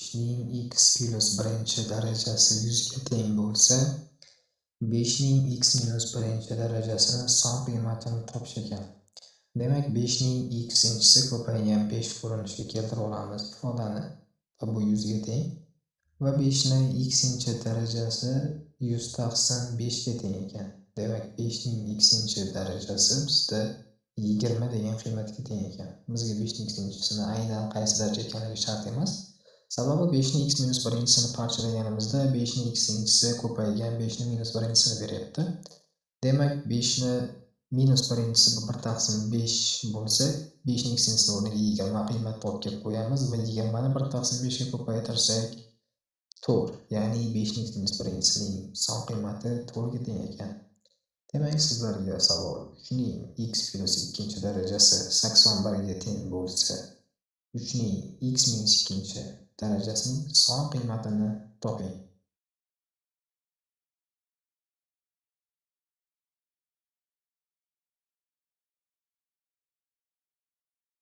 5ning x plus 1 darajasi 100 ga teng bo'lsa, 5ning x minus 1 darajasini son qiymatini topish ekan. Demak, 5ning x-inchisi ko'paygan 5 ko'rinishga keltirib olamiz ifodani va bu 100 ga teng va 5ning x-inchi darajasi 100 taqsim 5 ga teng ekan. Demak, 5ning x-inchi darajasi bizda 20 degan qiymatga teng ekan. Bizga 5ning x-inchisini aynan qaysi daraja ekanligi shart emas. Sababi 5ning x minus 1-sini parchalaganimizda 5ning x-inchisi ko'paygan 5ning minus 1-sini beryapti. Demak, 5ni minus 1-si 1 taqsim 5 bo'lsa, 5ning x-inchisini o'rniga 20 qiymat olib kelib qo'yamiz va 20 ni 1 taqsim 5 ga ko'paytirsak 4, ya'ni 5ning x minus 1-sining son qiymati 4 ga teng ekan. Demak, sizlarga savol: 3ning x plus 2 darajasi 81 ga teng bo'lsa, 3ning x minus 2 darajasining son qiymatini toping.